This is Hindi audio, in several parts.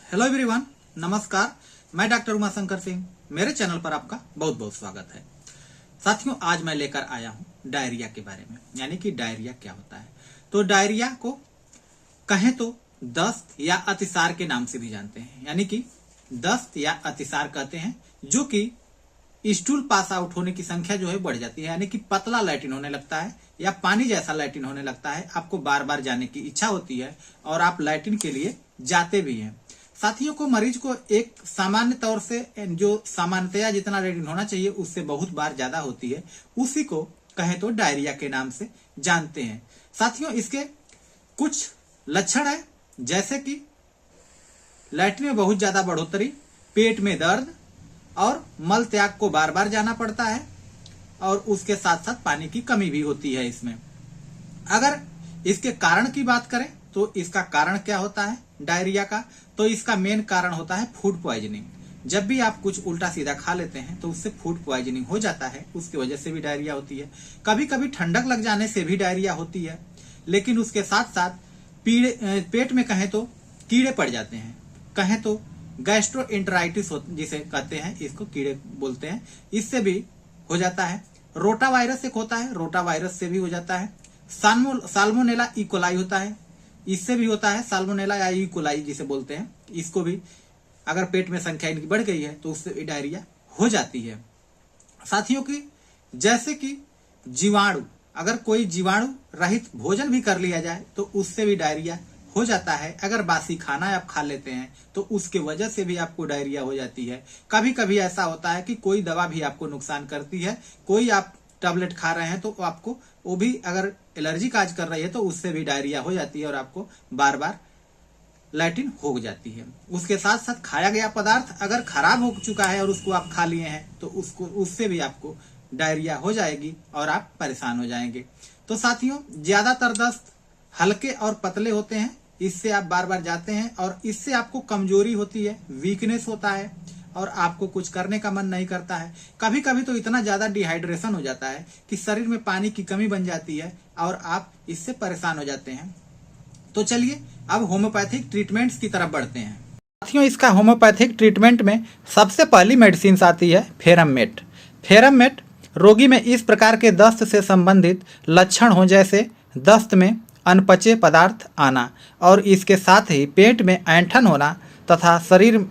हेलो एवरीवन, नमस्कार। मैं डॉक्टर उमाशंकर सिंह। मेरे चैनल पर आपका बहुत बहुत स्वागत है। साथियों, आज मैं लेकर आया हूं डायरिया के बारे में, यानी कि डायरिया क्या होता है। तो डायरिया को कहें तो दस्त या अतिसार के नाम से भी जानते हैं, यानी कि दस्त या अतिसार कहते हैं, जो कि स्टूल पास आउट होने की संख्या जो है बढ़ जाती है, यानी कि पतला लैट्रिन होने लगता है या पानी जैसा लैट्रिन होने लगता है। आपको बार बार जाने की इच्छा होती है और आप लैट्रिन के लिए जाते भी हैं। साथियों को मरीज को एक सामान्य तौर से जो सामान्यतया जितना लैट्रिन होना चाहिए उससे बहुत बार ज्यादा होती है, उसी को कहें तो डायरिया के नाम से जानते हैं। साथियों, इसके कुछ लक्षण है, जैसे कि लैट्रिन में बहुत ज्यादा बढ़ोतरी, पेट में दर्द और मल त्याग को बार बार जाना पड़ता है, और उसके साथ साथ पानी की कमी भी होती है इसमें। अगर इसके कारण की बात करें तो इसका कारण क्या होता है डायरिया का, तो इसका मेन कारण होता है फूड पॉइजनिंग। जब भी आप कुछ उल्टा सीधा खा लेते हैं तो उससे फूड पॉइजनिंग हो जाता है, उसकी वजह से भी डायरिया होती है। कभी कभी ठंडक लग जाने से भी डायरिया होती है, लेकिन उसके साथ साथ पेट में कहें तो कीड़े पड़ जाते हैं, कहें तो गैस्ट्रोएंटेराइटिस जिसे कहते हैं, इसको कीड़े बोलते हैं, इससे भी हो जाता है। रोटा वायरस एक होता है, रोटा वायरस से भी हो जाता है। साल्मोनेला इकोलाई होता है, इससे भी होता है। साल्मोनेला या इकोलाई जिसे बोलते हैं, इसको भी अगर पेट में संख्या इनकी बढ़ गई है तो उससे डायरिया हो जाती है। साथियों की जैसे कि जीवाणु, अगर कोई जीवाणु रहित भोजन भी कर लिया जाए तो उससे भी डायरिया हो जाता है। अगर बासी खाना आप खा लेते हैं तो उसके वजह से भी आपको डायरिया हो जाती है। कभी कभी ऐसा होता है कि कोई दवा भी आपको नुकसान करती है, कोई आप टैबलेट खा रहे हैं तो आपको वो भी अगर एलर्जी काज कर रही है तो उससे भी डायरिया हो जाती है और आपको बार बार लैट्रिन हो जाती है। उसके साथ साथ खाया गया पदार्थ अगर खराब हो चुका है और उसको आप खा लिए हैं तो उससे भी आपको डायरिया हो जाएगी और आप परेशान हो जाएंगे। तो साथियों, ज्यादातर दस्त हल्के और पतले होते हैं, इससे आप बार बार जाते हैं और इससे आपको कमजोरी होती है, वीकनेस होता है और आपको कुछ करने का मन नहीं करता है। कभी कभी तो इतना ज्यादा डिहाइड्रेशन हो जाता है कि शरीर में पानी की कमी बन जाती है और आप इससे परेशान हो जाते हैं। तो चलिए अब होम्योपैथिक ट्रीटमेंट्स की तरफ बढ़ते हैं। साथियों, इसका होम्योपैथिक ट्रीटमेंट में सबसे पहली मेडिसिन आती है फेरममेट। फेरममेट रोगी में इस प्रकार के दस्त से संबंधित लक्षण हो, जैसे दस्त में अनपचे पदार्थ आना और इसके साथ ही पेट में ऐंठन होना तथा शरीर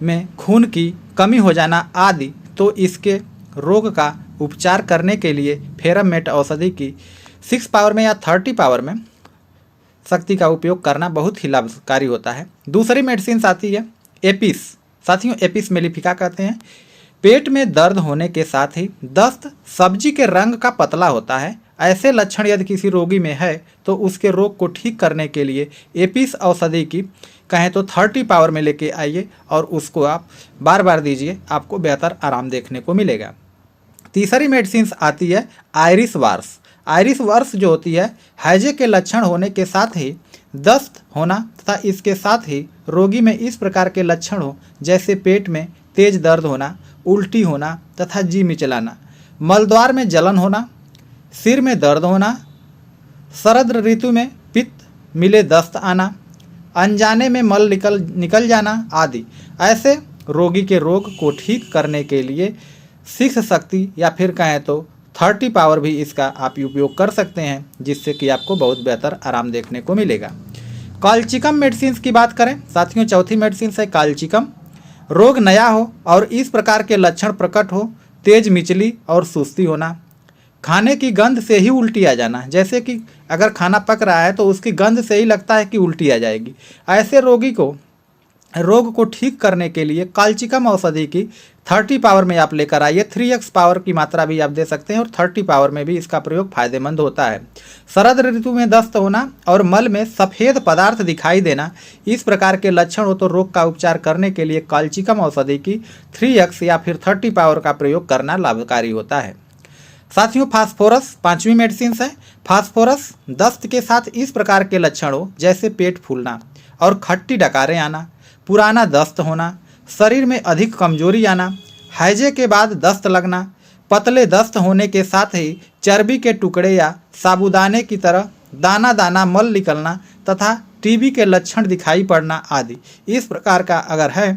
में खून की कमी हो जाना आदि, तो इसके रोग का उपचार करने के लिए फेरममेट औषधि की 6 पावर में या 30 पावर में शक्ति का उपयोग करना बहुत ही लाभकारी होता है। दूसरी मेडिसिन आती है एपिस। साथियों, एपिस मेलिफिका कहते हैं। पेट में दर्द होने के साथ ही दस्त सब्जी के रंग का पतला होता है। ऐसे लक्षण यदि किसी रोगी में है तो उसके रोग को ठीक करने के लिए एपिस औषधि की कहें तो 30 पावर में लेके आइए और उसको आप बार बार दीजिए, आपको बेहतर आराम देखने को मिलेगा। तीसरी मेडिसिन आती है आयरिस वार्स। आयरिस वार्स जो होती है, हैजे के लक्षण होने के साथ ही दस्त होना तथा इसके साथ ही रोगी में इस प्रकार के लक्षण हो, जैसे पेट में तेज दर्द होना, उल्टी होना तथा जी मिचलाना, मलद्वार में जलन होना, सिर में दर्द होना, शरद ऋतु में पित्त मिले दस्त आना, अनजाने में मल निकल जाना आदि। ऐसे रोगी के रोग को ठीक करने के लिए 6 शक्ति या फिर कहें तो 30 पावर भी इसका आप उपयोग कर सकते हैं, जिससे कि आपको बहुत बेहतर आराम देखने को मिलेगा। कालचिकम मेडिसिन की बात करें साथियों, चौथी मेडिसिन है कालचिकम। रोग नया हो और इस प्रकार के लक्षण प्रकट हो, तेज मिचली और सुस्ती होना, खाने की गंध से ही उल्टी आ जाना, जैसे कि अगर खाना पक रहा है तो उसकी गंध से ही लगता है कि उल्टी आ जाएगी। ऐसे रोगी को रोग को ठीक करने के लिए कालचिकम औषधि की 30 पावर में आप लेकर आइए। 3x पावर की मात्रा भी आप दे सकते हैं और 30 पावर में भी इसका प्रयोग फायदेमंद होता है। शरद ऋतु में दस्त होना और मल में सफ़ेद पदार्थ दिखाई देना, इस प्रकार के लक्षण हो तो रोग का उपचार करने के लिए कालचिकम औषधि की 3x या फिर 30 पावर का प्रयोग करना लाभकारी होता है। साथियों, फास्फोरस पांचवी मेडिसिन है। फास्फोरस दस्त के साथ इस प्रकार के लक्षण हो, जैसे पेट फूलना और खट्टी डकारें आना, पुराना दस्त होना, शरीर में अधिक कमजोरी आना, हैजे के बाद दस्त लगना, पतले दस्त होने के साथ ही चर्बी के टुकड़े या साबुदाने की तरह दाना दाना मल निकलना तथा टीबी के लक्षण दिखाई पड़ना आदि। इस प्रकार का अगर है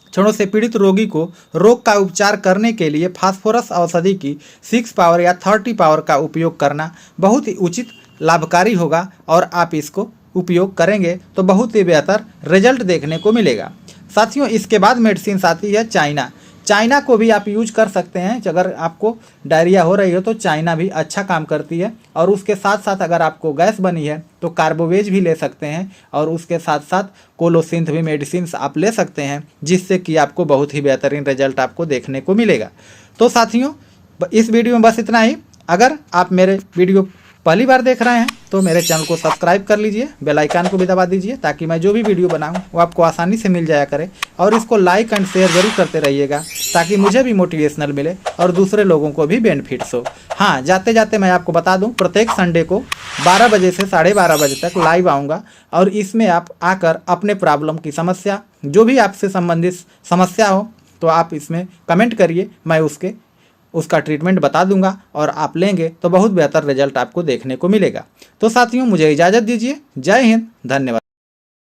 क्षणों से पीड़ित रोगी को रोग का उपचार करने के लिए फास्फोरस औषधि की 6 पावर या 30 पावर का उपयोग करना बहुत ही उचित लाभकारी होगा और आप इसको उपयोग करेंगे तो बहुत ही बेहतर रिजल्ट देखने को मिलेगा। साथियों, इसके बाद मेडिसिन आती है चाइना। चाइना को भी आप यूज कर सकते हैं। अगर आपको डायरिया हो रही हो तो चाइना भी अच्छा काम करती है। और उसके साथ साथ अगर आपको गैस बनी है तो कार्बोवेज भी ले सकते हैं और उसके साथ साथ कोलोसिंथ भी मेडिसिन आप ले सकते हैं, जिससे कि आपको बहुत ही बेहतरीन रिजल्ट आपको देखने को मिलेगा। तो साथियों, इस वीडियो में बस इतना ही। अगर आप मेरे वीडियो पहली बार देख रहे हैं तो मेरे चैनल को सब्सक्राइब कर लीजिए, बेल आइकन को भी दबा दीजिए ताकि मैं जो भी वीडियो बनाऊं वो आपको आसानी से मिल जाया करे। और इसको लाइक एंड शेयर जरूर करते रहिएगा ताकि मुझे भी मोटिवेशनल मिले और दूसरे लोगों को भी बेनिफिट्स हो। हाँ, जाते जाते मैं आपको बता दूं, प्रत्येक संडे को 12 बजे से 12:30 बजे तक लाइव आऊँगा और इसमें आप आकर अपने प्रॉब्लम की समस्या, जो भी आपसे संबंधित समस्या हो तो आप इसमें कमेंट करिए, मैं उसका ट्रीटमेंट बता दूंगा और आप लेंगे तो बहुत बेहतर रिजल्ट आपको देखने को मिलेगा। तो साथियों, मुझे इजाज़त दीजिए। जय हिंद, धन्यवाद।